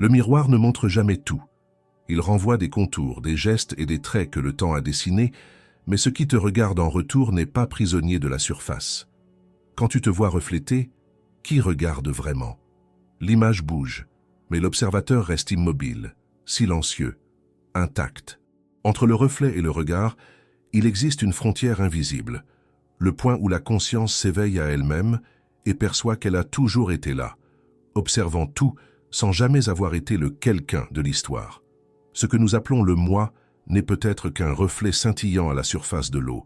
Le miroir ne montre jamais tout. Il renvoie des contours, des gestes et des traits que le temps a dessinés, mais ce qui te regarde en retour n'est pas prisonnier de la surface. Quand tu te vois reflété, qui regarde vraiment? L'image bouge, mais l'observateur reste immobile, silencieux, intact. Entre le reflet et le regard, il existe une frontière invisible, le point où la conscience s'éveille à elle-même et perçoit qu'elle a toujours été là, observant tout sans jamais avoir été le quelqu'un de l'histoire. Ce que nous appelons le moi n'est peut-être qu'un reflet scintillant à la surface de l'eau,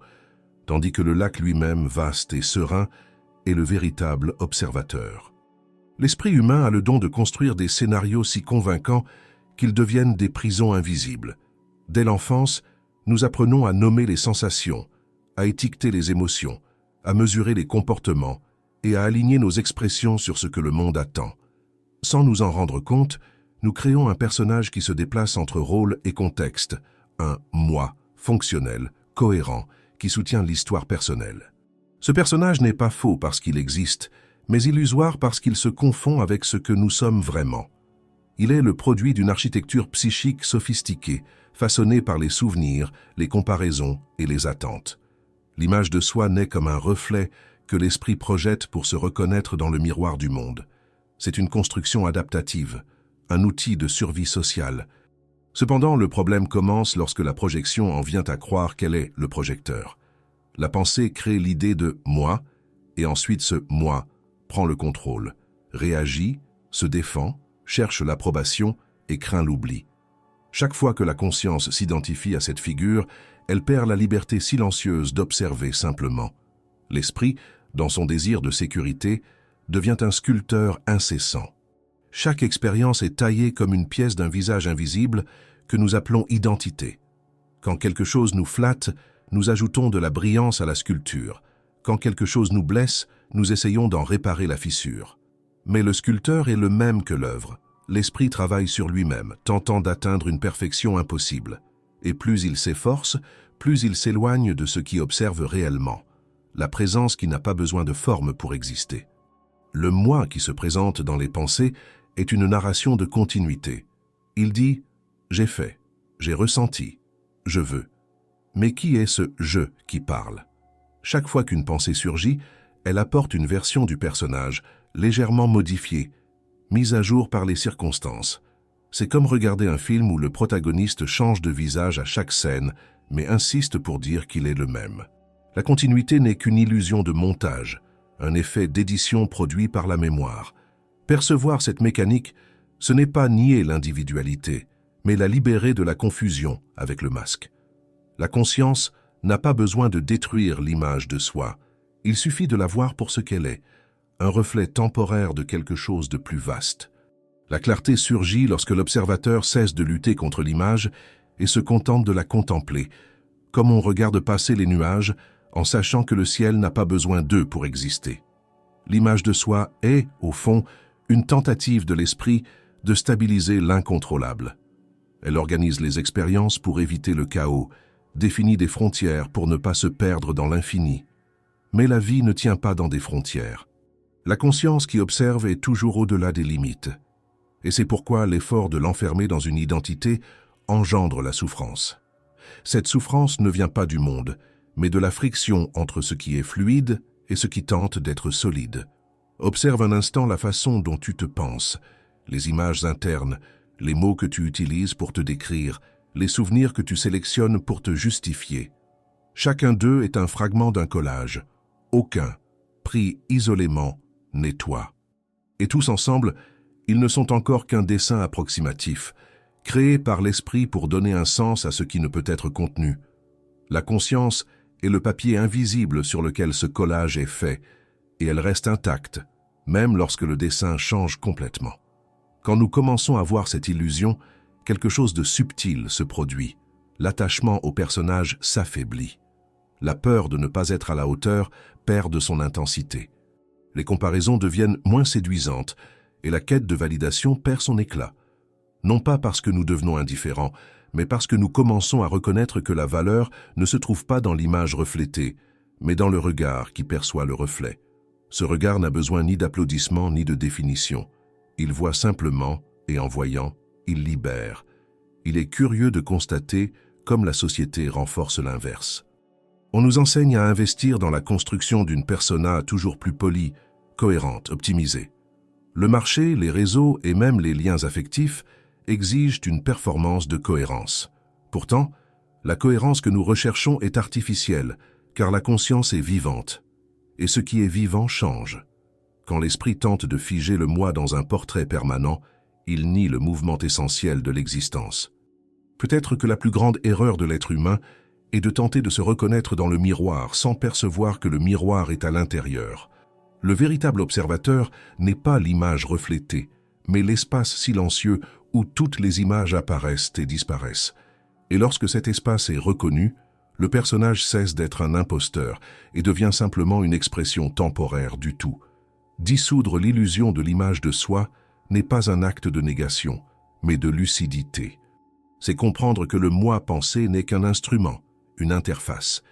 tandis que le lac lui-même, vaste et serein, est le véritable observateur. L'esprit humain a le don de construire des scénarios si convaincants qu'ils deviennent des prisons invisibles. Dès l'enfance, nous apprenons à nommer les sensations, à étiqueter les émotions, à mesurer les comportements et à aligner nos expressions sur ce que le monde attend. Sans nous en rendre compte, nous créons un personnage qui se déplace entre rôle et contexte, un « moi » fonctionnel, cohérent, qui soutient l'histoire personnelle. Ce personnage n'est pas faux parce qu'il existe, mais illusoire parce qu'il se confond avec ce que nous sommes vraiment. Il est le produit d'une architecture psychique sophistiquée, façonnée par les souvenirs, les comparaisons et les attentes. L'image de soi naît comme un reflet que l'esprit projette pour se reconnaître dans le miroir du monde. C'est une construction adaptative, un outil de survie sociale. Cependant, le problème commence lorsque la projection en vient à croire qu'elle est le projecteur. La pensée crée l'idée de « moi » et ensuite ce « moi » prend le contrôle, réagit, se défend, cherche l'approbation et craint l'oubli. Chaque fois que la conscience s'identifie à cette figure, elle perd la liberté silencieuse d'observer simplement. L'esprit, dans son désir de sécurité, devient un sculpteur incessant. Chaque expérience est taillée comme une pièce d'un visage invisible que nous appelons identité. Quand quelque chose nous flatte, nous ajoutons de la brillance à la sculpture. Quand quelque chose nous blesse, nous essayons d'en réparer la fissure. Mais le sculpteur est le même que l'œuvre. L'esprit travaille sur lui-même, tentant d'atteindre une perfection impossible. Et plus il s'efforce, plus il s'éloigne de ce qui observe réellement. La présence qui n'a pas besoin de forme pour exister. Le moi qui se présente dans les pensées est une narration de continuité. Il dit « j'ai fait, j'ai ressenti, je veux ». Mais qui est ce « je » qui parle? Chaque fois qu'une pensée surgit, elle apporte une version du personnage, légèrement modifiée, mise à jour par les circonstances. C'est comme regarder un film où le protagoniste change de visage à chaque scène, mais insiste pour dire qu'il est le même. La continuité n'est qu'une illusion de montage, un effet d'édition produit par la mémoire. Percevoir cette mécanique, ce n'est pas nier l'individualité, mais la libérer de la confusion avec le masque. La conscience n'a pas besoin de détruire l'image de soi. Il suffit de la voir pour ce qu'elle est, un reflet temporaire de quelque chose de plus vaste. La clarté surgit lorsque l'observateur cesse de lutter contre l'image et se contente de la contempler, comme on regarde passer les nuages en sachant que le ciel n'a pas besoin d'eux pour exister. L'image de soi est, au fond, une tentative de l'esprit de stabiliser l'incontrôlable. Elle organise les expériences pour éviter le chaos, définit des frontières pour ne pas se perdre dans l'infini. Mais la vie ne tient pas dans des frontières. La conscience qui observe est toujours au-delà des limites. Et c'est pourquoi l'effort de l'enfermer dans une identité engendre la souffrance. Cette souffrance ne vient pas du monde, mais de la friction entre ce qui est fluide et ce qui tente d'être solide. Observe un instant la façon dont tu te penses, les images internes, les mots que tu utilises pour te décrire, les souvenirs que tu sélectionnes pour te justifier. Chacun d'eux est un fragment d'un collage. Aucun, pris isolément, n'est toi. Et tous ensemble, ils ne sont encore qu'un dessin approximatif, créé par l'esprit pour donner un sens à ce qui ne peut être contenu. La conscience est le papier invisible sur lequel ce collage est fait, et elle reste intacte, même lorsque le dessin change complètement. Quand nous commençons à voir cette illusion, quelque chose de subtil se produit. L'attachement au personnage s'affaiblit. La peur de ne pas être à la hauteur perd de son intensité. Les comparaisons deviennent moins séduisantes et la quête de validation perd son éclat. Non pas parce que nous devenons indifférents, mais parce que nous commençons à reconnaître que la valeur ne se trouve pas dans l'image reflétée, mais dans le regard qui perçoit le reflet. Ce regard n'a besoin ni d'applaudissements ni de définition. Il voit simplement et en voyant, il libère. Il est curieux de constater comme la société renforce l'inverse. On nous enseigne à investir dans la construction d'une persona toujours plus polie, cohérente, optimisée. Le marché, les réseaux et même les liens affectifs exigent une performance de cohérence. Pourtant, la cohérence que nous recherchons est artificielle, car la conscience est vivante. Et ce qui est vivant change. Quand l'esprit tente de figer le moi dans un portrait permanent, il nie le mouvement essentiel de l'existence. Peut-être que la plus grande erreur de l'être humain est de tenter de se reconnaître dans le miroir sans percevoir que le miroir est à l'intérieur. Le véritable observateur n'est pas l'image reflétée, mais l'espace silencieux où toutes les images apparaissent et disparaissent. Et lorsque cet espace est reconnu, le personnage cesse d'être un imposteur et devient simplement une expression temporaire du tout. Dissoudre l'illusion de l'image de soi n'est pas un acte de négation, mais de lucidité. C'est comprendre que le moi pensé n'est qu'un instrument, une interface.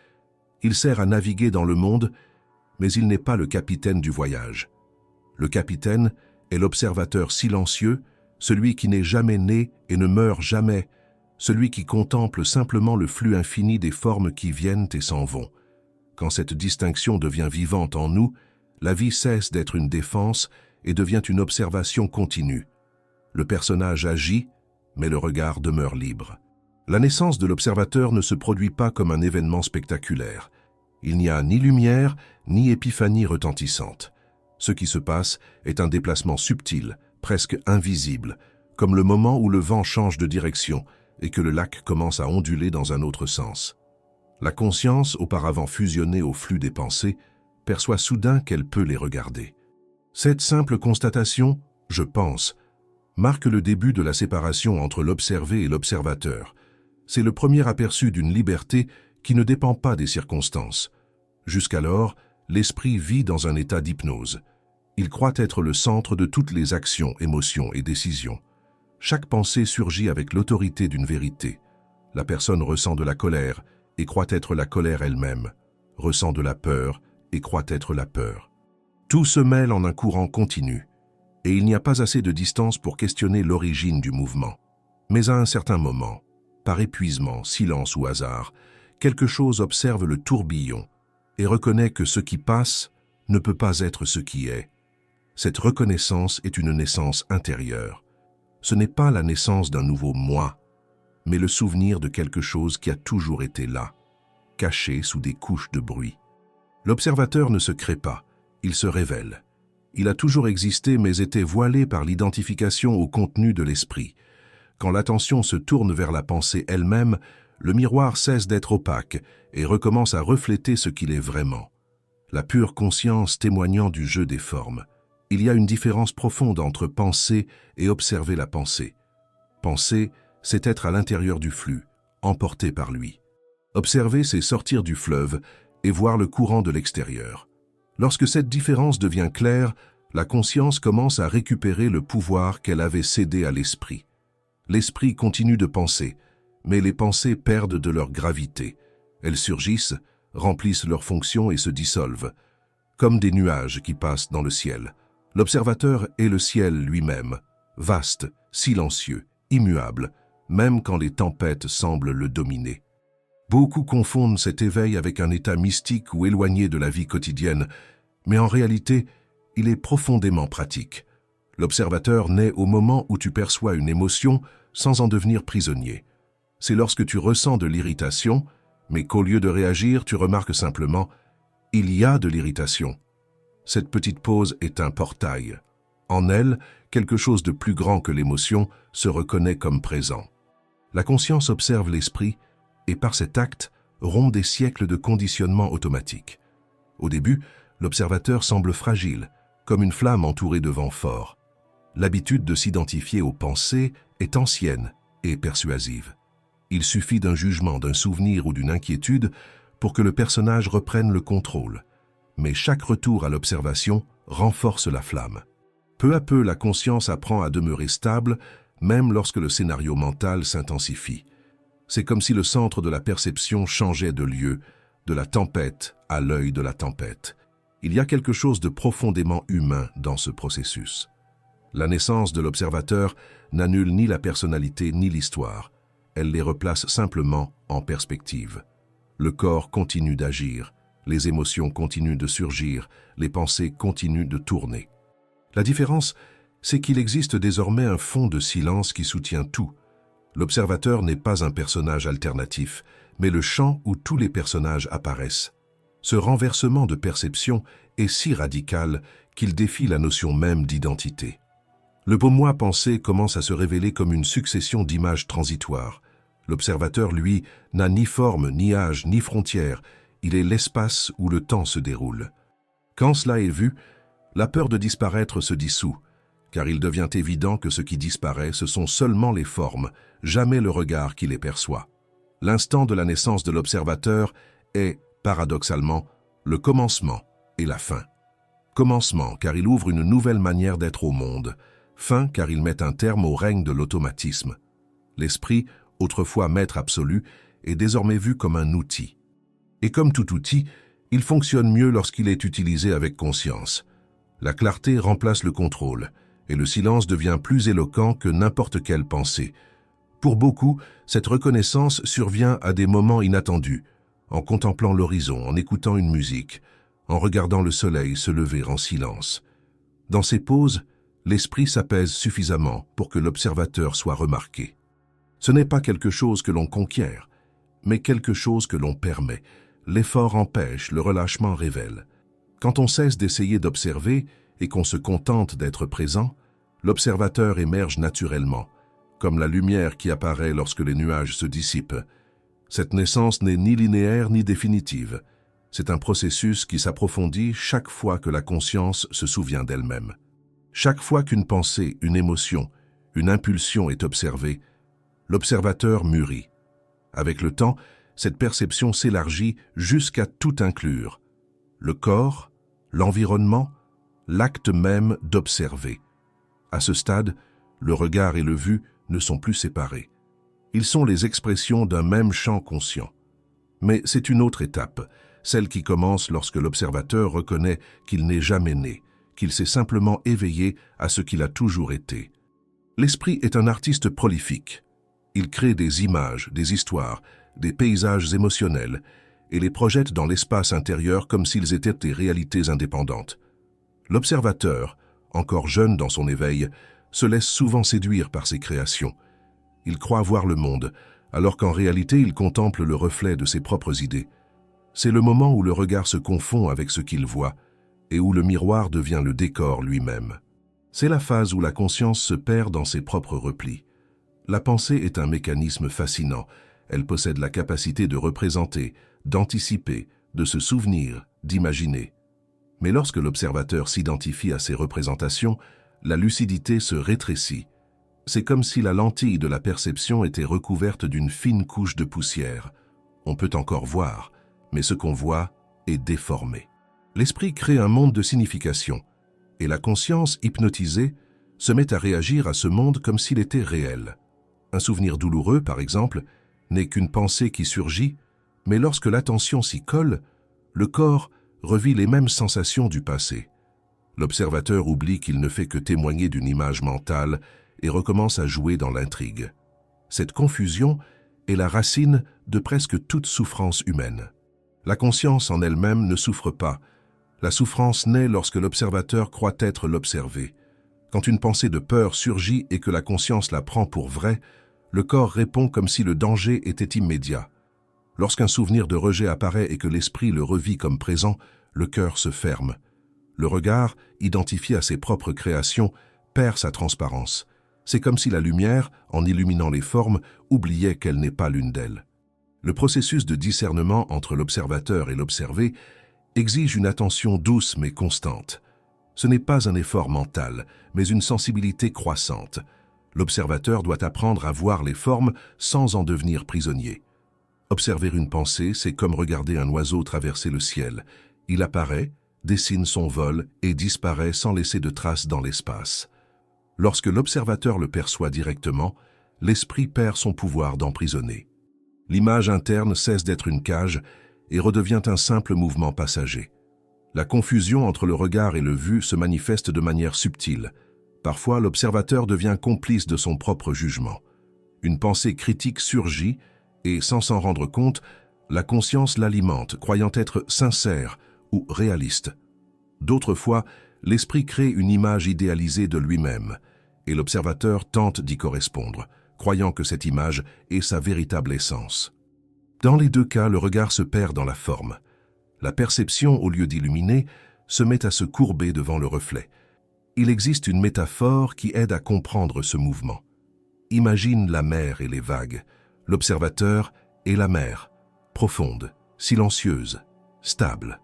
Il sert à naviguer dans le monde, mais il n'est pas le capitaine du voyage. Le capitaine est l'observateur silencieux, celui qui n'est jamais né et ne meurt jamais, celui qui contemple simplement le flux infini des formes qui viennent et s'en vont. Quand cette distinction devient vivante en nous, la vie cesse d'être une défense et devient une observation continue. Le personnage agit, mais le regard demeure libre. La naissance de l'observateur ne se produit pas comme un événement spectaculaire. Il n'y a ni lumière, ni épiphanie retentissante. Ce qui se passe est un déplacement subtil, presque invisible, comme le moment où le vent change de direction et que le lac commence à onduler dans un autre sens. La conscience, auparavant fusionnée au flux des pensées, perçoit soudain qu'elle peut les regarder. Cette simple constatation, je pense, marque le début de la séparation entre l'observé et l'observateur. C'est le premier aperçu d'une liberté qui ne dépend pas des circonstances. Jusqu'alors, l'esprit vit dans un état d'hypnose. Il croit être le centre de toutes les actions, émotions et décisions. Chaque pensée surgit avec l'autorité d'une vérité. La personne ressent de la colère et croit être la colère elle-même, ressent de la peur et croit être la peur. Tout se mêle en un courant continu, et il n'y a pas assez de distance pour questionner l'origine du mouvement. Mais à un certain moment, par épuisement, silence ou hasard, quelque chose observe le tourbillon et reconnaît que ce qui passe ne peut pas être ce qui est. Cette reconnaissance est une naissance intérieure. Ce n'est pas la naissance d'un nouveau moi, mais le souvenir de quelque chose qui a toujours été là, caché sous des couches de bruit. L'observateur ne se crée pas, il se révèle. Il a toujours existé mais était voilé par l'identification au contenu de l'esprit. Quand l'attention se tourne vers la pensée elle-même, le miroir cesse d'être opaque et recommence à refléter ce qu'il est vraiment. La pure conscience témoignant du jeu des formes. Il y a une différence profonde entre penser et observer la pensée. Penser, c'est être à l'intérieur du flux, emporté par lui. Observer, c'est sortir du fleuve et voir le courant de l'extérieur. Lorsque cette différence devient claire, la conscience commence à récupérer le pouvoir qu'elle avait cédé à l'esprit. L'esprit continue de penser, mais les pensées perdent de leur gravité. Elles surgissent, remplissent leurs fonctions et se dissolvent, comme des nuages qui passent dans le ciel. L'observateur est le ciel lui-même, vaste, silencieux, immuable, même quand les tempêtes semblent le dominer. Beaucoup confondent cet éveil avec un état mystique ou éloigné de la vie quotidienne, mais en réalité, il est profondément pratique. L'observateur naît au moment où tu perçois une émotion sans en devenir prisonnier. C'est lorsque tu ressens de l'irritation, mais qu'au lieu de réagir, tu remarques simplement « il y a de l'irritation ». Cette petite pause est un portail. En elle, quelque chose de plus grand que l'émotion se reconnaît comme présent. La conscience observe l'esprit et par cet acte rompt des siècles de conditionnement automatique. Au début, l'observateur semble fragile, comme une flamme entourée de vents forts. L'habitude de s'identifier aux pensées est ancienne et persuasive. Il suffit d'un jugement, d'un souvenir ou d'une inquiétude pour que le personnage reprenne le contrôle. Mais chaque retour à l'observation renforce la flamme. Peu à peu, la conscience apprend à demeurer stable, même lorsque le scénario mental s'intensifie. C'est comme si le centre de la perception changeait de lieu, de la tempête à l'œil de la tempête. Il y a quelque chose de profondément humain dans ce processus. La naissance de l'observateur n'annule ni la personnalité ni l'histoire. Elle les replace simplement en perspective. Le corps continue d'agir, les émotions continuent de surgir, les pensées continuent de tourner. La différence, c'est qu'il existe désormais un fond de silence qui soutient tout. L'observateur n'est pas un personnage alternatif, mais le champ où tous les personnages apparaissent. Ce renversement de perception est si radical qu'il défie la notion même d'identité. Le beau moi pensé commence à se révéler comme une succession d'images transitoires. L'observateur, lui, n'a ni forme, ni âge, ni frontières. Il est l'espace où le temps se déroule. Quand cela est vu, la peur de disparaître se dissout, car il devient évident que ce qui disparaît, ce sont seulement les formes, jamais le regard qui les perçoit. L'instant de la naissance de l'observateur est, paradoxalement, le commencement et la fin. Commencement, car il ouvre une nouvelle manière d'être au monde. Fin, car il met un terme au règne de l'automatisme. L'esprit, autrefois maître absolu, est désormais vu comme un outil. Et comme tout outil, il fonctionne mieux lorsqu'il est utilisé avec conscience. La clarté remplace le contrôle, et le silence devient plus éloquent que n'importe quelle pensée. Pour beaucoup, cette reconnaissance survient à des moments inattendus, en contemplant l'horizon, en écoutant une musique, en regardant le soleil se lever en silence. Dans ces pauses, l'esprit s'apaise suffisamment pour que l'observateur soit remarqué. Ce n'est pas quelque chose que l'on conquiert, mais quelque chose que l'on permet. L'effort empêche, le relâchement révèle. Quand on cesse d'essayer d'observer et qu'on se contente d'être présent, l'observateur émerge naturellement, comme la lumière qui apparaît lorsque les nuages se dissipent. Cette naissance n'est ni linéaire ni définitive. C'est un processus qui s'approfondit chaque fois que la conscience se souvient d'elle-même. Chaque fois qu'une pensée, une émotion, une impulsion est observée, l'observateur mûrit. Avec le temps, cette perception s'élargit jusqu'à tout inclure. Le corps, l'environnement, l'acte même d'observer. À ce stade, le regard et le vu ne sont plus séparés. Ils sont les expressions d'un même champ conscient. Mais c'est une autre étape, celle qui commence lorsque l'observateur reconnaît qu'il n'est jamais né, qu'il s'est simplement éveillé à ce qu'il a toujours été. L'esprit est un artiste prolifique. Il crée des images, des histoires, des paysages émotionnels et les projette dans l'espace intérieur comme s'ils étaient des réalités indépendantes. L'observateur, encore jeune dans son éveil, se laisse souvent séduire par ses créations. Il croit voir le monde, alors qu'en réalité il contemple le reflet de ses propres idées. C'est le moment où le regard se confond avec ce qu'il voit et où le miroir devient le décor lui-même. C'est la phase où la conscience se perd dans ses propres replis. La pensée est un mécanisme fascinant. Elle possède la capacité de représenter, d'anticiper, de se souvenir, d'imaginer. Mais lorsque l'observateur s'identifie à ces représentations, la lucidité se rétrécit. C'est comme si la lentille de la perception était recouverte d'une fine couche de poussière. On peut encore voir, mais ce qu'on voit est déformé. L'esprit crée un monde de signification, et la conscience hypnotisée se met à réagir à ce monde comme s'il était réel. Un souvenir douloureux, par exemple, n'est qu'une pensée qui surgit, mais lorsque l'attention s'y colle, le corps revit les mêmes sensations du passé. L'observateur oublie qu'il ne fait que témoigner d'une image mentale et recommence à jouer dans l'intrigue. Cette confusion est la racine de presque toute souffrance humaine. La conscience en elle-même ne souffre pas. La souffrance naît lorsque l'observateur croit être l'observé. Quand une pensée de peur surgit et que la conscience la prend pour vraie, le corps répond comme si le danger était immédiat. Lorsqu'un souvenir de rejet apparaît et que l'esprit le revit comme présent, le cœur se ferme. Le regard, identifié à ses propres créations, perd sa transparence. C'est comme si la lumière, en illuminant les formes, oubliait qu'elle n'est pas l'une d'elles. Le processus de discernement entre l'observateur et l'observé exige une attention douce mais constante. Ce n'est pas un effort mental, mais une sensibilité croissante. L'observateur doit apprendre à voir les formes sans en devenir prisonnier. Observer une pensée, c'est comme regarder un oiseau traverser le ciel. Il apparaît, dessine son vol et disparaît sans laisser de traces dans l'espace. Lorsque l'observateur le perçoit directement, l'esprit perd son pouvoir d'emprisonner. L'image interne cesse d'être une cage et redevient un simple mouvement passager. La confusion entre le regard et le vu se manifeste de manière subtile. Parfois, l'observateur devient complice de son propre jugement. Une pensée critique surgit et, sans s'en rendre compte, la conscience l'alimente, croyant être sincère ou réaliste. D'autres fois, l'esprit crée une image idéalisée de lui-même et l'observateur tente d'y correspondre, croyant que cette image est sa véritable essence. Dans les deux cas, le regard se perd dans la forme. La perception, au lieu d'illuminer, se met à se courber devant le reflet. Il existe une métaphore qui aide à comprendre ce mouvement. Imagine la mer et les vagues, l'observateur et la mer, profonde, silencieuse, stable.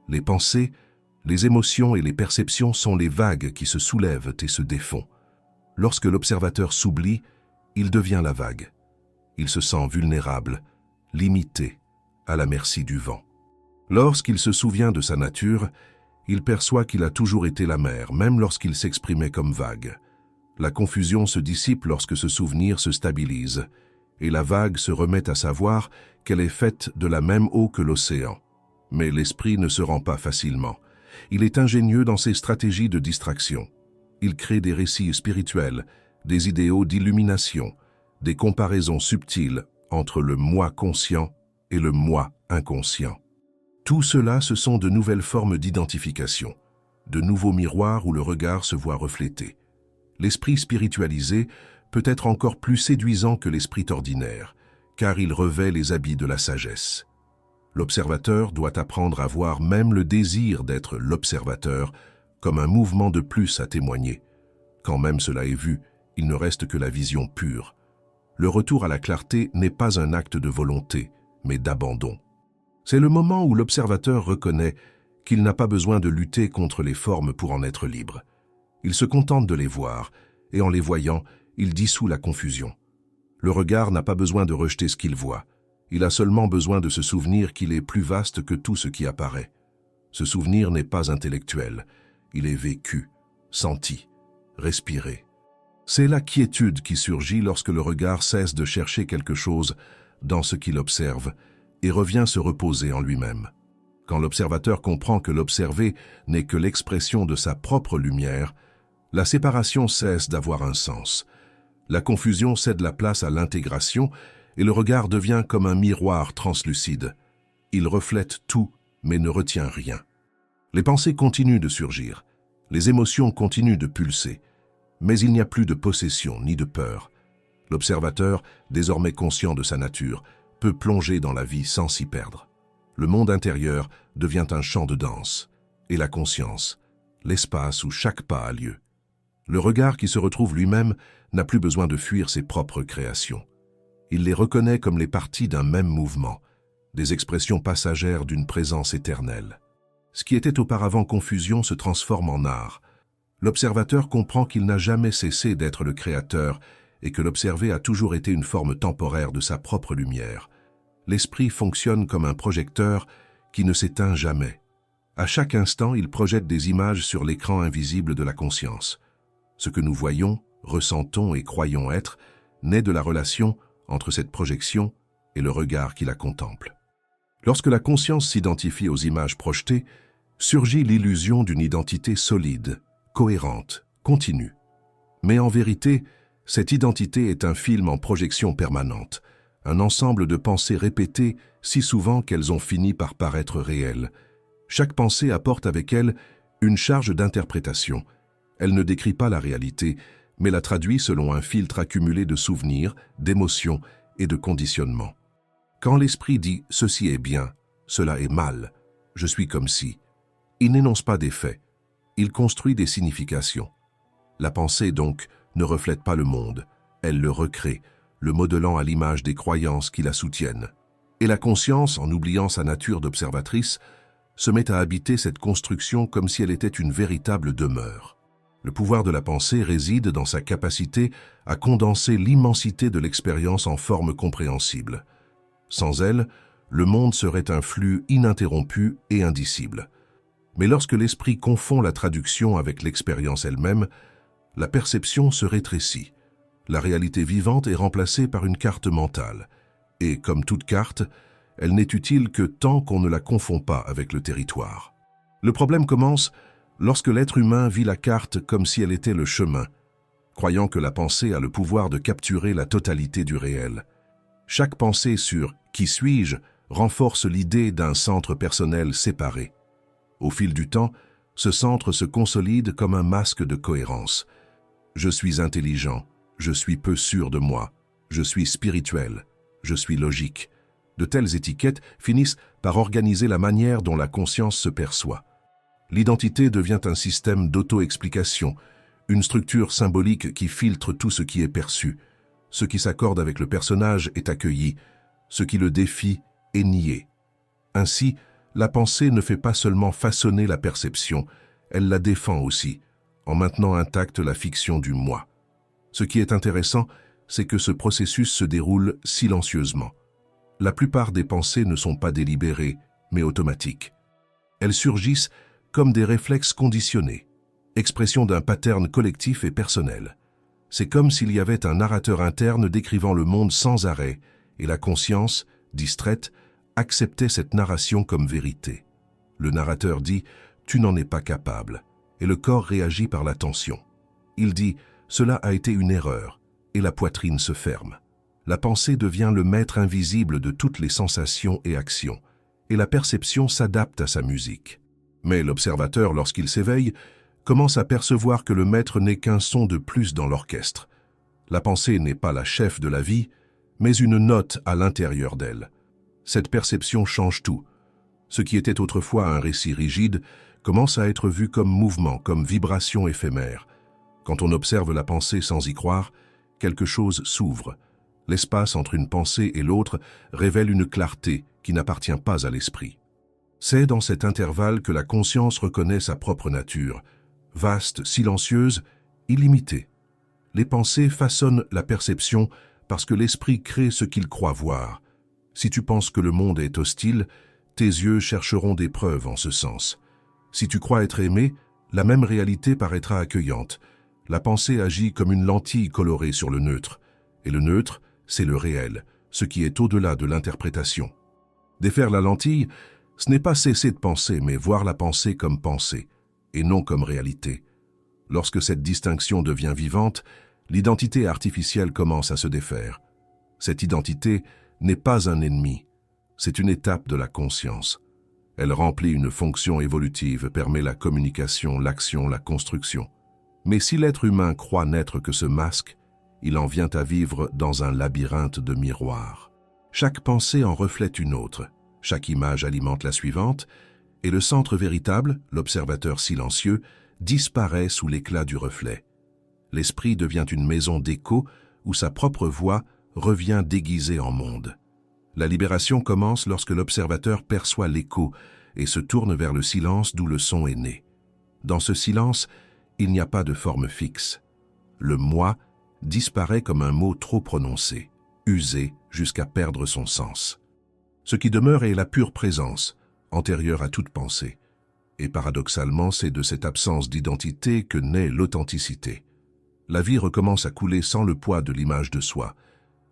Les pensées, les émotions et les perceptions sont les vagues qui se soulèvent et se défont. Lorsque l'observateur s'oublie, il devient la vague. Il se sent vulnérable, limité, à la merci du vent. Lorsqu'il se souvient de sa nature, il perçoit qu'il a toujours été la mer, même lorsqu'il s'exprimait comme vague. La confusion se dissipe lorsque ce souvenir se stabilise, et la vague se remet à savoir qu'elle est faite de la même eau que l'océan. Mais l'esprit ne se rend pas facilement. Il est ingénieux dans ses stratégies de distraction. Il crée des récits spirituels, des idéaux d'illumination, des comparaisons subtiles entre le moi conscient et le moi inconscient. Tout cela, ce sont de nouvelles formes d'identification, de nouveaux miroirs où le regard se voit reflété. L'esprit spiritualisé peut être encore plus séduisant que l'esprit ordinaire, car il revêt les habits de la sagesse. L'observateur doit apprendre à voir même le désir d'être l'observateur comme un mouvement de plus à témoigner. Quand même cela est vu, il ne reste que la vision pure. Le retour à la clarté n'est pas un acte de volonté, mais d'abandon. C'est le moment où l'observateur reconnaît qu'il n'a pas besoin de lutter contre les formes pour en être libre. Il se contente de les voir, et en les voyant, il dissout la confusion. Le regard n'a pas besoin de rejeter ce qu'il voit. Il a seulement besoin de se souvenir qu'il est plus vaste que tout ce qui apparaît. Ce souvenir n'est pas intellectuel. Il est vécu, senti, respiré. C'est la quiétude qui surgit lorsque le regard cesse de chercher quelque chose dans ce qu'il observe et revient se reposer en lui-même. Quand l'observateur comprend que l'observé n'est que l'expression de sa propre lumière, la séparation cesse d'avoir un sens. La confusion cède la place à l'intégration et le regard devient comme un miroir translucide. Il reflète tout, mais ne retient rien. Les pensées continuent de surgir, les émotions continuent de pulser, mais il n'y a plus de possession ni de peur. L'observateur, désormais conscient de sa nature, peut plonger dans la vie sans s'y perdre. Le monde intérieur devient un champ de danse, et la conscience, l'espace où chaque pas a lieu. Le regard qui se retrouve lui-même n'a plus besoin de fuir ses propres créations. Il les reconnaît comme les parties d'un même mouvement, des expressions passagères d'une présence éternelle. Ce qui était auparavant confusion se transforme en art. L'observateur comprend qu'il n'a jamais cessé d'être le créateur et que l'observé a toujours été une forme temporaire de sa propre lumière. L'esprit fonctionne comme un projecteur qui ne s'éteint jamais. À chaque instant, il projette des images sur l'écran invisible de la conscience. Ce que nous voyons, ressentons et croyons être naît de la relation entre cette projection et le regard qui la contemple. Lorsque la conscience s'identifie aux images projetées, surgit l'illusion d'une identité solide, cohérente, continue. Mais en vérité, cette identité est un film en projection permanente, un ensemble de pensées répétées si souvent qu'elles ont fini par paraître réelles. Chaque pensée apporte avec elle une charge d'interprétation. Elle ne décrit pas la réalité, mais la traduit selon un filtre accumulé de souvenirs, d'émotions et de conditionnements. Quand l'esprit dit « ceci est bien »,« cela est mal »,« je suis comme si », il n'énonce pas des faits, il construit des significations. La pensée, donc, ne reflète pas le monde, elle le recrée, le modelant à l'image des croyances qui la soutiennent. Et la conscience, en oubliant sa nature d'observatrice, se met à habiter cette construction comme si elle était une véritable demeure. Le pouvoir de la pensée réside dans sa capacité à condenser l'immensité de l'expérience en forme compréhensible. Sans elle, le monde serait un flux ininterrompu et indicible. Mais lorsque l'esprit confond la traduction avec l'expérience elle-même, la perception se rétrécit. La réalité vivante est remplacée par une carte mentale. Et, comme toute carte, elle n'est utile que tant qu'on ne la confond pas avec le territoire. Le problème commence Lorsque l'être humain vit la carte comme si elle était le chemin, croyant que la pensée a le pouvoir de capturer la totalité du réel. Chaque pensée sur « qui suis-je » renforce l'idée d'un centre personnel séparé. Au fil du temps, ce centre se consolide comme un masque de cohérence. Je suis intelligent, je suis peu sûr de moi, je suis spirituel, je suis logique. De telles étiquettes finissent par organiser la manière dont la conscience se perçoit. L'identité devient un système d'auto-explication, une structure symbolique qui filtre tout ce qui est perçu. Ce qui s'accorde avec le personnage est accueilli, ce qui le défie est nié. Ainsi, la pensée ne fait pas seulement façonner la perception, elle la défend aussi, en maintenant intacte la fiction du moi. Ce qui est intéressant, c'est que ce processus se déroule silencieusement. La plupart des pensées ne sont pas délibérées, mais automatiques. Elles surgissent comme des réflexes conditionnés, expression d'un pattern collectif et personnel. C'est comme s'il y avait un narrateur interne décrivant le monde sans arrêt, et la conscience, distraite, acceptait cette narration comme vérité. Le narrateur dit « tu n'en es pas capable », et le corps réagit par la tension. Il dit « cela a été une erreur », et la poitrine se ferme. La pensée devient le maître invisible de toutes les sensations et actions, et la perception s'adapte à sa musique. Mais l'observateur, lorsqu'il s'éveille, commence à percevoir que le maître n'est qu'un son de plus dans l'orchestre. La pensée n'est pas la chef de la vie, mais une note à l'intérieur d'elle. Cette perception change tout. Ce qui était autrefois un récit rigide commence à être vu comme mouvement, comme vibration éphémère. Quand on observe la pensée sans y croire, quelque chose s'ouvre. L'espace entre une pensée et l'autre révèle une clarté qui n'appartient pas à l'esprit. C'est dans cet intervalle que la conscience reconnaît sa propre nature, vaste, silencieuse, illimitée. Les pensées façonnent la perception parce que l'esprit crée ce qu'il croit voir. Si tu penses que le monde est hostile, tes yeux chercheront des preuves en ce sens. Si tu crois être aimé, la même réalité paraîtra accueillante. La pensée agit comme une lentille colorée sur le neutre. Et le neutre, c'est le réel, ce qui est au-delà de l'interprétation. Défaire la lentille, ce n'est pas cesser de penser, mais voir la pensée comme pensée, et non comme réalité. Lorsque cette distinction devient vivante, l'identité artificielle commence à se défaire. Cette identité n'est pas un ennemi, c'est une étape de la conscience. Elle remplit une fonction évolutive, permet la communication, l'action, la construction. Mais si l'être humain croit n'être que ce masque, il en vient à vivre dans un labyrinthe de miroirs. Chaque pensée en reflète une autre, chaque image alimente la suivante, et le centre véritable, l'observateur silencieux, disparaît sous l'éclat du reflet. L'esprit devient une maison d'écho où sa propre voix revient déguisée en monde. La libération commence lorsque l'observateur perçoit l'écho et se tourne vers le silence d'où le son est né. Dans ce silence, il n'y a pas de forme fixe. Le « moi » disparaît comme un mot trop prononcé, usé jusqu'à perdre son sens. Ce qui demeure est la pure présence, antérieure à toute pensée. Et paradoxalement, c'est de cette absence d'identité que naît l'authenticité. La vie recommence à couler sans le poids de l'image de soi.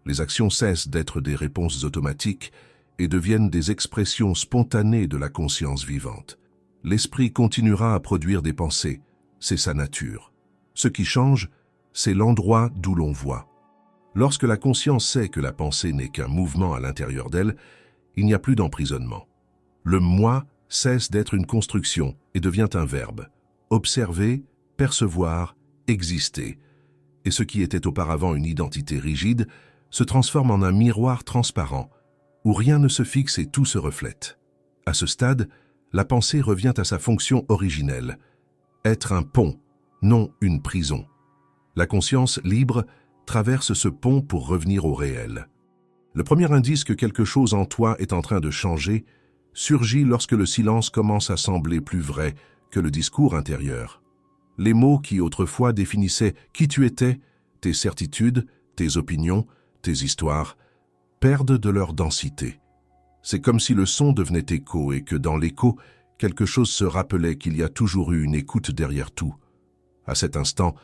Les actions cessent d'être des réponses automatiques et deviennent des expressions spontanées de la conscience vivante. L'esprit continuera à produire des pensées, c'est sa nature. Ce qui change, c'est l'endroit d'où l'on voit. Lorsque la conscience sait que la pensée n'est qu'un mouvement à l'intérieur d'elle, il n'y a plus d'emprisonnement. Le « moi » cesse d'être une construction et devient un verbe. Observer, percevoir, exister. Et ce qui était auparavant une identité rigide se transforme en un miroir transparent, où rien ne se fixe et tout se reflète. À ce stade, la pensée revient à sa fonction originelle, être un pont, non une prison. La conscience libre traverse ce pont pour revenir au réel. Le premier indice que quelque chose en toi est en train de changer surgit lorsque le silence commence à sembler plus vrai que le discours intérieur. Les mots qui autrefois définissaient qui tu étais, tes certitudes, tes opinions, tes histoires, perdent de leur densité. C'est comme si le son devenait écho et que dans l'écho, quelque chose se rappelait qu'il y a toujours eu une écoute derrière tout. À cet instant,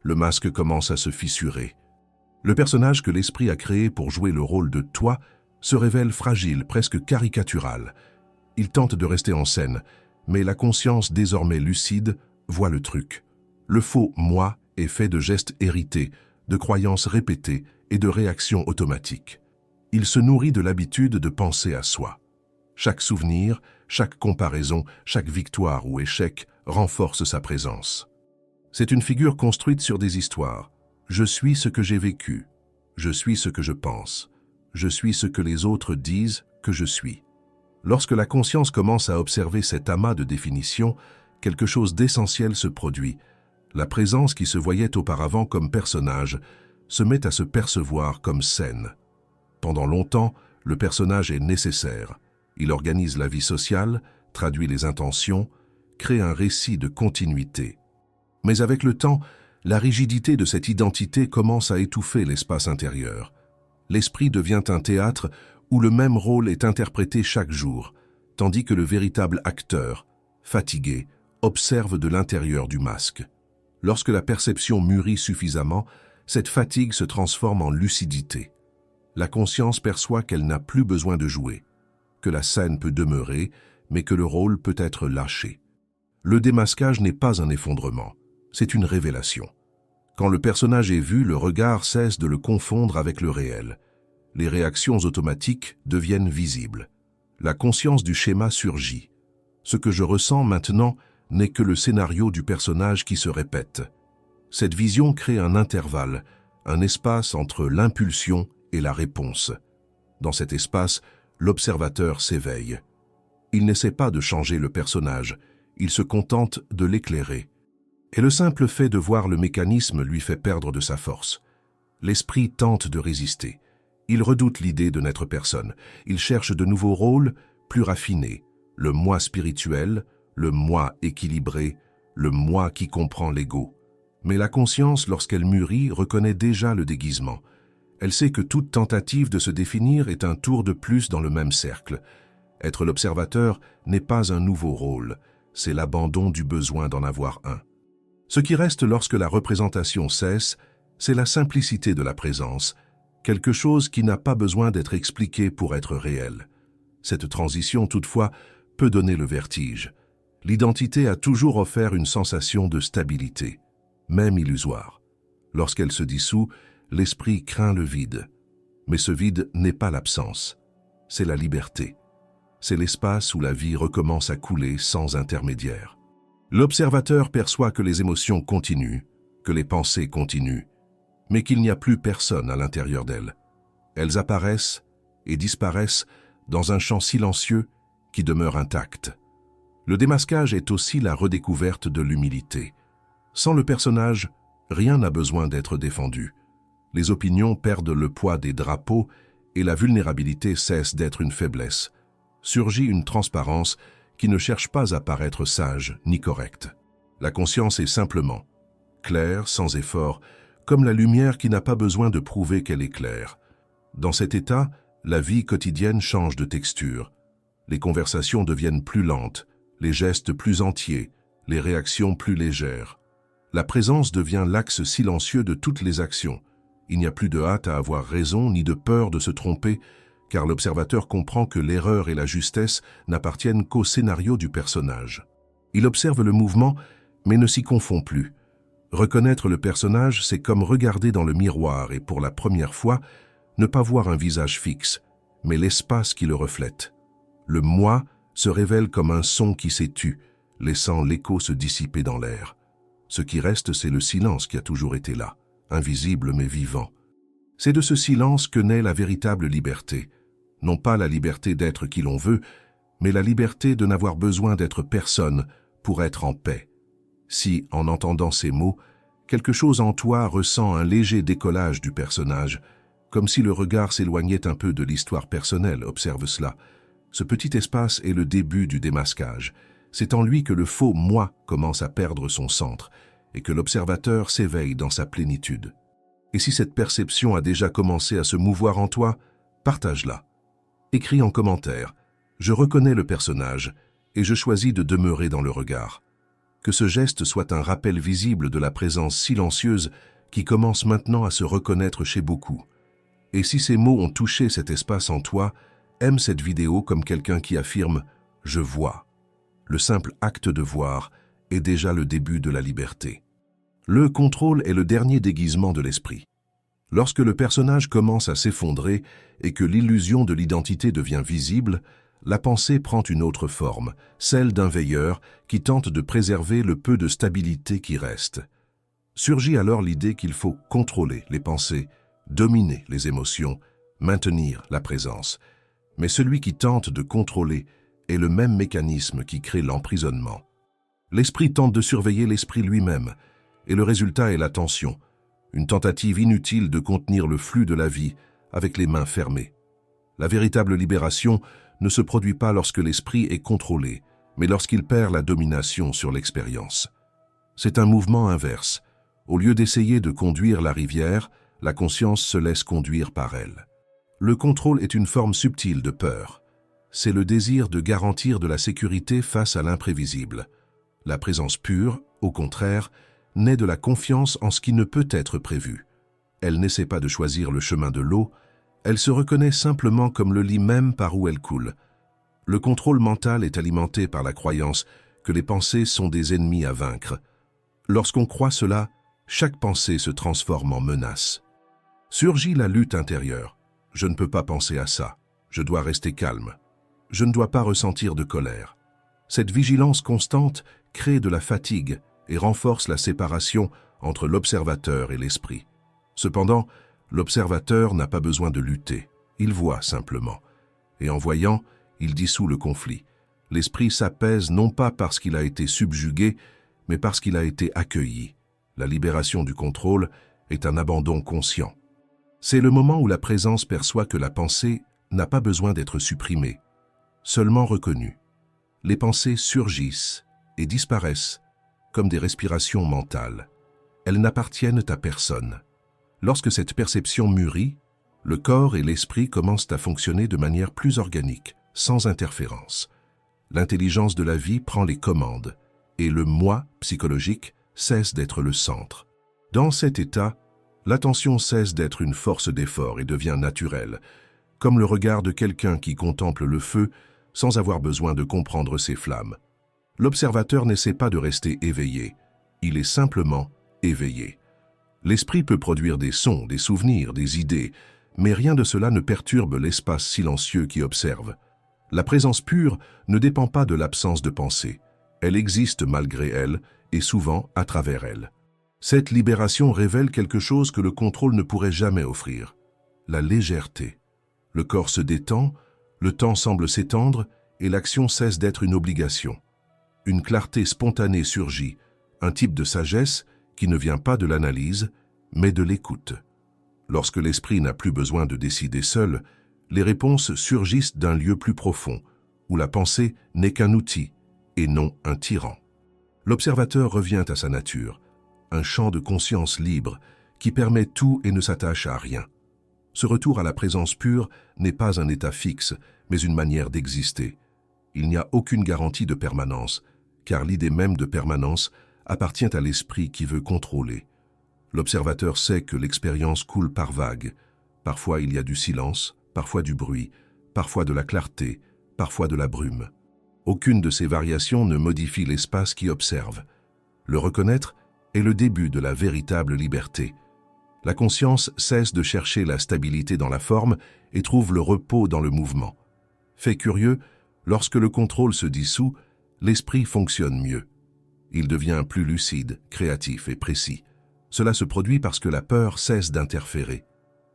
le masque commence à se fissurer. Le personnage que l'esprit a créé pour jouer le rôle de toi se révèle fragile, presque caricatural. Il tente de rester en scène, mais la conscience désormais lucide vois le truc. Le faux « moi » est fait de gestes hérités, de croyances répétées et de réactions automatiques. Il se nourrit de l'habitude de penser à soi. Chaque souvenir, chaque comparaison, chaque victoire ou échec renforce sa présence. C'est une figure construite sur des histoires. Je suis ce que j'ai vécu. Je suis ce que je pense. Je suis ce que les autres disent que je suis. Lorsque la conscience commence à observer cet amas de définitions, quelque chose d'essentiel se produit. La présence qui se voyait auparavant comme personnage se met à se percevoir comme scène. Pendant longtemps, le personnage est nécessaire. Il organise la vie sociale, traduit les intentions, crée un récit de continuité. Mais avec le temps, la rigidité de cette identité commence à étouffer l'espace intérieur. L'esprit devient un théâtre où le même rôle est interprété chaque jour, tandis que le véritable acteur, fatigué, observe de l'intérieur du masque. Lorsque la perception mûrit suffisamment, cette fatigue se transforme en lucidité. La conscience perçoit qu'elle n'a plus besoin de jouer, que la scène peut demeurer, mais que le rôle peut être lâché. Le démasquage n'est pas un effondrement, c'est une révélation. Quand le personnage est vu, le regard cesse de le confondre avec le réel. Les réactions automatiques deviennent visibles. La conscience du schéma surgit. Ce que je ressens maintenant n'est que le scénario du personnage qui se répète. Cette vision crée un intervalle, un espace entre l'impulsion et la réponse. Dans cet espace, l'observateur s'éveille. Il n'essaie pas de changer le personnage, il se contente de l'éclairer. Et le simple fait de voir le mécanisme lui fait perdre de sa force. L'esprit tente de résister. Il redoute l'idée de n'être personne. Il cherche de nouveaux rôles plus raffinés. Le moi spirituel, le moi équilibré, le moi qui comprend l'ego. Mais la conscience, lorsqu'elle mûrit, reconnaît déjà le déguisement. Elle sait que toute tentative de se définir est un tour de plus dans le même cercle. Être l'observateur n'est pas un nouveau rôle, c'est l'abandon du besoin d'en avoir un. Ce qui reste lorsque la représentation cesse, c'est la simplicité de la présence, quelque chose qui n'a pas besoin d'être expliqué pour être réel. Cette transition, toutefois, peut donner le vertige. L'identité a toujours offert une sensation de stabilité, même illusoire. Lorsqu'elle se dissout, l'esprit craint le vide. Mais ce vide n'est pas l'absence, c'est la liberté. C'est l'espace où la vie recommence à couler sans intermédiaire. L'observateur perçoit que les émotions continuent, que les pensées continuent, mais qu'il n'y a plus personne à l'intérieur d'elles. Elles apparaissent et disparaissent dans un champ silencieux qui demeure intact. Le démasquage est aussi la redécouverte de l'humilité. Sans le personnage, rien n'a besoin d'être défendu. Les opinions perdent le poids des drapeaux et la vulnérabilité cesse d'être une faiblesse. Surgit une transparence qui ne cherche pas à paraître sage ni correcte. La conscience est simplement claire, sans effort, comme la lumière qui n'a pas besoin de prouver qu'elle est claire. Dans cet état, la vie quotidienne change de texture. Les conversations deviennent plus lentes, les gestes plus entiers, les réactions plus légères. La présence devient l'axe silencieux de toutes les actions. Il n'y a plus de hâte à avoir raison ni de peur de se tromper, car l'observateur comprend que l'erreur et la justesse n'appartiennent qu'au scénario du personnage. Il observe le mouvement, mais ne s'y confond plus. Reconnaître le personnage, c'est comme regarder dans le miroir et pour la première fois, ne pas voir un visage fixe, mais l'espace qui le reflète. Le moi se révèle comme un son qui s'étue, laissant l'écho se dissiper dans l'air. Ce qui reste, c'est le silence qui a toujours été là, invisible mais vivant. C'est de ce silence que naît la véritable liberté. Non pas la liberté d'être qui l'on veut, mais la liberté de n'avoir besoin d'être personne pour être en paix. Si, en entendant ces mots, quelque chose en toi ressent un léger décollage du personnage, comme si le regard s'éloignait un peu de l'histoire personnelle, observe cela. Ce petit espace est le début du démasquage. C'est en lui que le faux « moi » commence à perdre son centre et que l'observateur s'éveille dans sa plénitude. Et si cette perception a déjà commencé à se mouvoir en toi, partage-la. Écris en commentaire « Je reconnais le personnage et je choisis de demeurer dans le regard ». Que ce geste soit un rappel visible de la présence silencieuse qui commence maintenant à se reconnaître chez beaucoup. Et si ces mots ont touché cet espace en toi, aime cette vidéo comme quelqu'un qui affirme « Je vois ». Le simple acte de voir est déjà le début de la liberté. Le contrôle est le dernier déguisement de l'esprit. Lorsque le personnage commence à s'effondrer et que l'illusion de l'identité devient visible, la pensée prend une autre forme, celle d'un veilleur qui tente de préserver le peu de stabilité qui reste. Surgit alors l'idée qu'il faut contrôler les pensées, dominer les émotions, maintenir la présence. Mais celui qui tente de contrôler est le même mécanisme qui crée l'emprisonnement. L'esprit tente de surveiller l'esprit lui-même, et le résultat est la tension, une tentative inutile de contenir le flux de la vie avec les mains fermées. La véritable libération ne se produit pas lorsque l'esprit est contrôlé, mais lorsqu'il perd la domination sur l'expérience. C'est un mouvement inverse. Au lieu d'essayer de conduire la rivière, la conscience se laisse conduire par elle. Le contrôle est une forme subtile de peur. C'est le désir de garantir de la sécurité face à l'imprévisible. La présence pure, au contraire, naît de la confiance en ce qui ne peut être prévu. Elle n'essaie pas de choisir le chemin de l'eau, elle se reconnaît simplement comme le lit même par où elle coule. Le contrôle mental est alimenté par la croyance que les pensées sont des ennemis à vaincre. Lorsqu'on croit cela, chaque pensée se transforme en menace. Surgit la lutte intérieure. Je ne peux pas penser à ça. Je dois rester calme. Je ne dois pas ressentir de colère. Cette vigilance constante crée de la fatigue et renforce la séparation entre l'observateur et l'esprit. Cependant, l'observateur n'a pas besoin de lutter. Il voit simplement. Et en voyant, il dissout le conflit. L'esprit s'apaise non pas parce qu'il a été subjugué, mais parce qu'il a été accueilli. La libération du contrôle est un abandon conscient. C'est le moment où la présence perçoit que la pensée n'a pas besoin d'être supprimée, seulement reconnue. Les pensées surgissent et disparaissent comme des respirations mentales. Elles n'appartiennent à personne. Lorsque cette perception mûrit, le corps et l'esprit commencent à fonctionner de manière plus organique, sans interférence. L'intelligence de la vie prend les commandes et le moi psychologique cesse d'être le centre. Dans cet état, l'attention cesse d'être une force d'effort et devient naturelle, comme le regard de quelqu'un qui contemple le feu sans avoir besoin de comprendre ses flammes. L'observateur n'essaie pas de rester éveillé, il est simplement éveillé. L'esprit peut produire des sons, des souvenirs, des idées, mais rien de cela ne perturbe l'espace silencieux qui observe. La présence pure ne dépend pas de l'absence de pensée. Elle existe malgré elle et souvent à travers elle. Cette libération révèle quelque chose que le contrôle ne pourrait jamais offrir. La légèreté. Le corps se détend, le temps semble s'étendre et l'action cesse d'être une obligation. Une clarté spontanée surgit, un type de sagesse qui ne vient pas de l'analyse, mais de l'écoute. Lorsque l'esprit n'a plus besoin de décider seul, les réponses surgissent d'un lieu plus profond, où la pensée n'est qu'un outil et non un tyran. L'observateur revient à sa nature, un champ de conscience libre qui permet tout et ne s'attache à rien. Ce retour à la présence pure n'est pas un état fixe, mais une manière d'exister. Il n'y a aucune garantie de permanence, car l'idée même de permanence appartient à l'esprit qui veut contrôler. L'observateur sait que l'expérience coule par vagues. Parfois il y a du silence, parfois du bruit, parfois de la clarté, parfois de la brume. Aucune de ces variations ne modifie l'espace qui observe. Le reconnaître est le début de la véritable liberté. La conscience cesse de chercher la stabilité dans la forme et trouve le repos dans le mouvement. Fait curieux, lorsque le contrôle se dissout, l'esprit fonctionne mieux. Il devient plus lucide, créatif et précis. Cela se produit parce que la peur cesse d'interférer.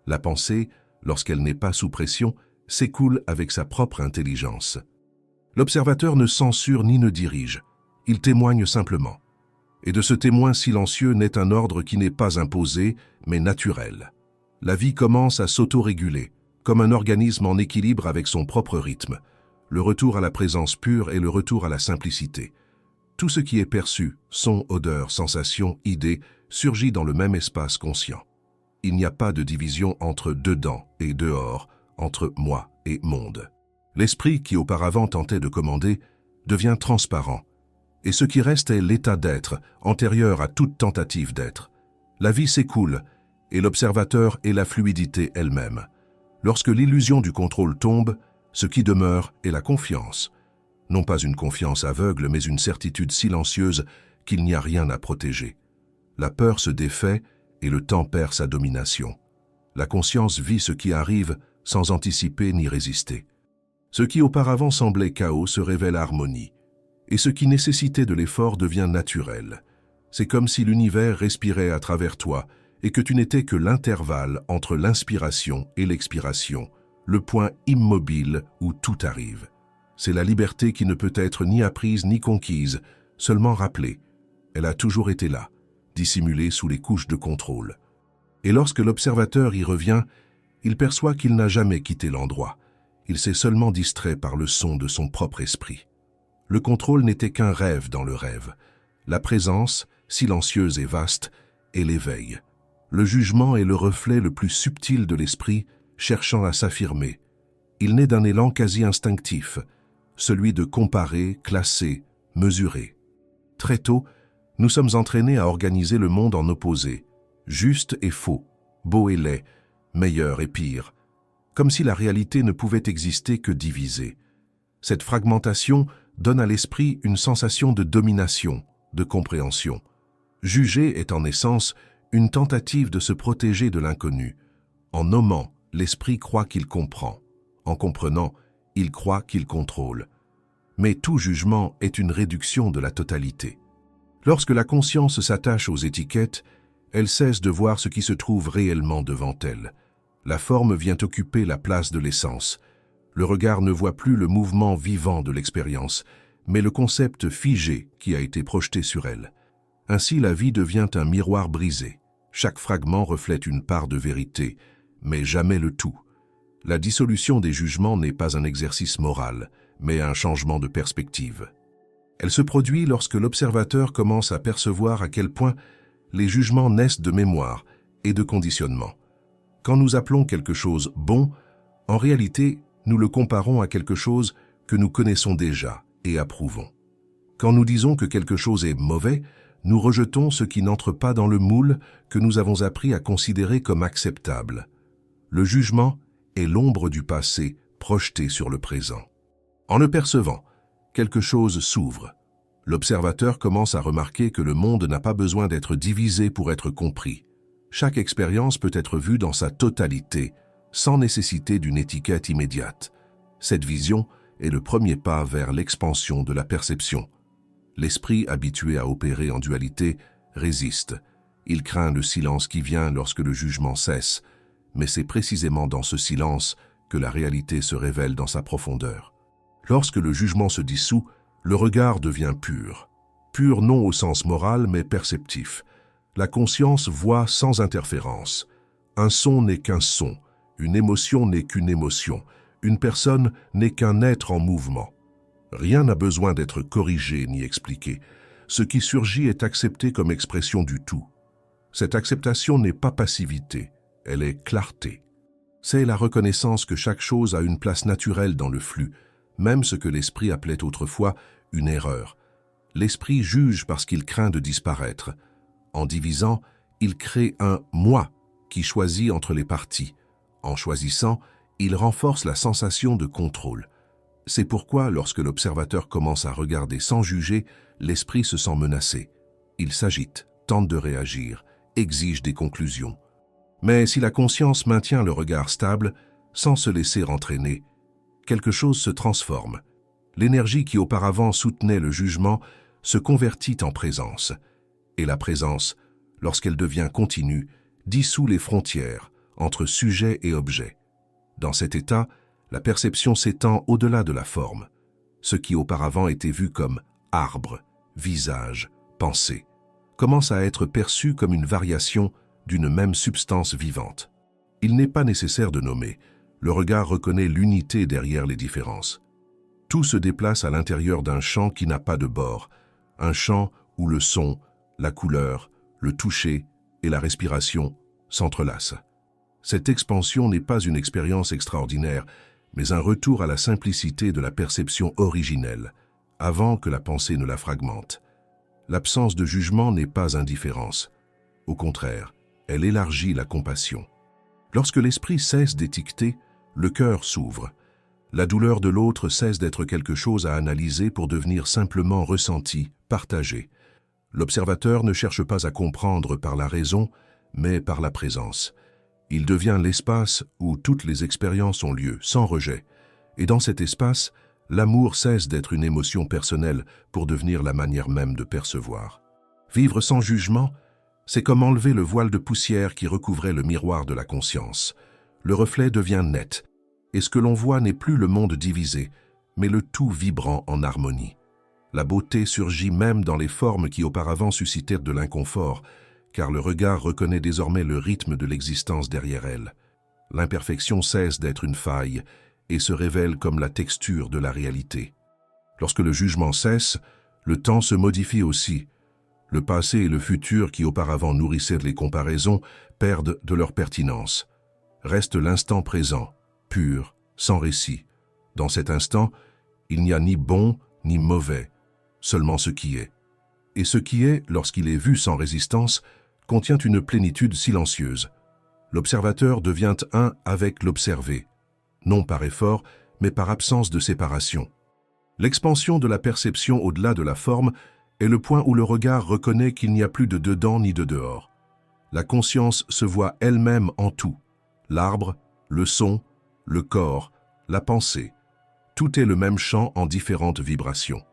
La pensée, lorsqu'elle n'est pas sous pression, s'écoule avec sa propre intelligence. L'observateur ne censure ni ne dirige, il témoigne simplement. Et de ce témoin silencieux naît un ordre qui n'est pas imposé, mais naturel. La vie commence à s'autoréguler, comme un organisme en équilibre avec son propre rythme. Le retour à la présence pure et le retour à la simplicité. Tout ce qui est perçu, son, odeur, sensation, idée, surgit dans le même espace conscient. Il n'y a pas de division entre dedans et dehors, entre moi et monde. L'esprit qui auparavant tentait de commander devient transparent, et ce qui reste est l'état d'être, antérieur à toute tentative d'être. La vie s'écoule, et l'observateur est la fluidité elle-même. Lorsque l'illusion du contrôle tombe, ce qui demeure est la confiance. Non pas une confiance aveugle, mais une certitude silencieuse qu'il n'y a rien à protéger. La peur se défait et le temps perd sa domination. La conscience vit ce qui arrive sans anticiper ni résister. Ce qui auparavant semblait chaos se révèle harmonie, et ce qui nécessitait de l'effort devient naturel. C'est comme si l'univers respirait à travers toi et que tu n'étais que l'intervalle entre l'inspiration et l'expiration, le point immobile où tout arrive. C'est la liberté qui ne peut être ni apprise ni conquise, seulement rappelée. Elle a toujours été là, dissimulée sous les couches de contrôle. Et lorsque l'observateur y revient, il perçoit qu'il n'a jamais quitté l'endroit. Il s'est seulement distrait par le son de son propre esprit. Le contrôle n'était qu'un rêve dans le rêve. La présence, silencieuse et vaste, est l'éveil. Le jugement est le reflet le plus subtil de l'esprit, cherchant à s'affirmer. Il naît d'un élan quasi instinctif, celui de comparer, classer, mesurer. Très tôt, nous sommes entraînés à organiser le monde en opposés, juste et faux, beau et laid, meilleur et pire, comme si la réalité ne pouvait exister que divisée. Cette fragmentation donne à l'esprit une sensation de domination, de compréhension. Juger est en essence une tentative de se protéger de l'inconnu. En nommant, l'esprit croit qu'il comprend. En comprenant, il croit qu'il contrôle. Mais tout jugement est une réduction de la totalité. Lorsque la conscience s'attache aux étiquettes, elle cesse de voir ce qui se trouve réellement devant elle. La forme vient occuper la place de l'essence. Le regard ne voit plus le mouvement vivant de l'expérience, mais le concept figé qui a été projeté sur elle. Ainsi, la vie devient un miroir brisé. Chaque fragment reflète une part de vérité, mais jamais le tout. La dissolution des jugements n'est pas un exercice moral, mais un changement de perspective. Elle se produit lorsque l'observateur commence à percevoir à quel point les jugements naissent de mémoire et de conditionnement. Quand nous appelons quelque chose « bon », en réalité, nous le comparons à quelque chose que nous connaissons déjà et approuvons. Quand nous disons que quelque chose est mauvais, nous rejetons ce qui n'entre pas dans le moule que nous avons appris à considérer comme acceptable. Le jugement est l'ombre du passé projetée sur le présent. En le percevant, quelque chose s'ouvre. L'observateur commence à remarquer que le monde n'a pas besoin d'être divisé pour être compris. Chaque expérience peut être vue dans sa totalité, sans nécessité d'une étiquette immédiate. Cette vision est le premier pas vers l'expansion de la perception. L'esprit, habitué à opérer en dualité, résiste. Il craint le silence qui vient lorsque le jugement cesse, mais c'est précisément dans ce silence que la réalité se révèle dans sa profondeur. Lorsque le jugement se dissout, le regard devient pur. Pur non au sens moral, mais perceptif. La conscience voit sans interférence. Un son n'est qu'un son, une émotion n'est qu'une émotion, une personne n'est qu'un être en mouvement. Rien n'a besoin d'être corrigé ni expliqué. Ce qui surgit est accepté comme expression du tout. Cette acceptation n'est pas passivité, elle est clarté. C'est la reconnaissance que chaque chose a une place naturelle dans le flux, même ce que l'esprit appelait autrefois une erreur. L'esprit juge parce qu'il craint de disparaître. En divisant, il crée un « moi » qui choisit entre les parties. En choisissant, il renforce la sensation de contrôle. C'est pourquoi, lorsque l'observateur commence à regarder sans juger, l'esprit se sent menacé. Il s'agite, tente de réagir, exige des conclusions. Mais si la conscience maintient le regard stable, sans se laisser entraîner, quelque chose se transforme. L'énergie qui auparavant soutenait le jugement se convertit en présence. Et la présence, lorsqu'elle devient continue, dissout les frontières entre sujet et objet. Dans cet état, la perception s'étend au-delà de la forme. Ce qui auparavant était vu comme arbre, visage, pensée, commence à être perçu comme une variation d'une même substance vivante. Il n'est pas nécessaire de nommer. Le regard reconnaît l'unité derrière les différences. Tout se déplace à l'intérieur d'un champ qui n'a pas de bord, un champ où le son, la couleur, le toucher et la respiration s'entrelacent. Cette expansion n'est pas une expérience extraordinaire, mais un retour à la simplicité de la perception originelle, avant que la pensée ne la fragmente. L'absence de jugement n'est pas indifférence. Au contraire, elle élargit la compassion. Lorsque l'esprit cesse d'étiqueter, le cœur s'ouvre. La douleur de l'autre cesse d'être quelque chose à analyser pour devenir simplement ressenti, partagé. L'observateur ne cherche pas à comprendre par la raison, mais par la présence. Il devient l'espace où toutes les expériences ont lieu, sans rejet. Et dans cet espace, l'amour cesse d'être une émotion personnelle pour devenir la manière même de percevoir. Vivre sans jugement, c'est comme enlever le voile de poussière qui recouvrait le miroir de la conscience. Le reflet devient net, et ce que l'on voit n'est plus le monde divisé, mais le tout vibrant en harmonie. La beauté surgit même dans les formes qui auparavant suscitèrent de l'inconfort, car le regard reconnaît désormais le rythme de l'existence derrière elle. L'imperfection cesse d'être une faille et se révèle comme la texture de la réalité. Lorsque le jugement cesse, le temps se modifie aussi. Le passé et le futur qui auparavant nourrissaient les comparaisons perdent de leur pertinence. Reste l'instant présent, pur, sans récit. Dans cet instant, il n'y a ni bon ni mauvais, seulement ce qui est. Et ce qui est, lorsqu'il est vu sans résistance, contient une plénitude silencieuse. L'observateur devient un avec l'observé, non par effort, mais par absence de séparation. L'expansion de la perception au-delà de la forme est le point où le regard reconnaît qu'il n'y a plus de dedans ni de dehors. La conscience se voit elle-même en tout. L'arbre, le son, le corps, la pensée. Tout est le même chant en différentes vibrations.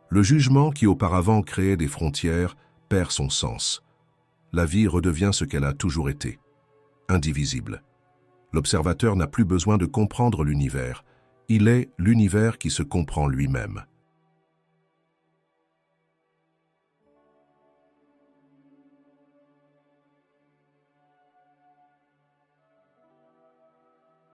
Le jugement qui auparavant créait des frontières perd son sens. La vie redevient ce qu'elle a toujours été, indivisible. L'observateur n'a plus besoin de comprendre l'univers. Il est l'univers qui se comprend lui-même.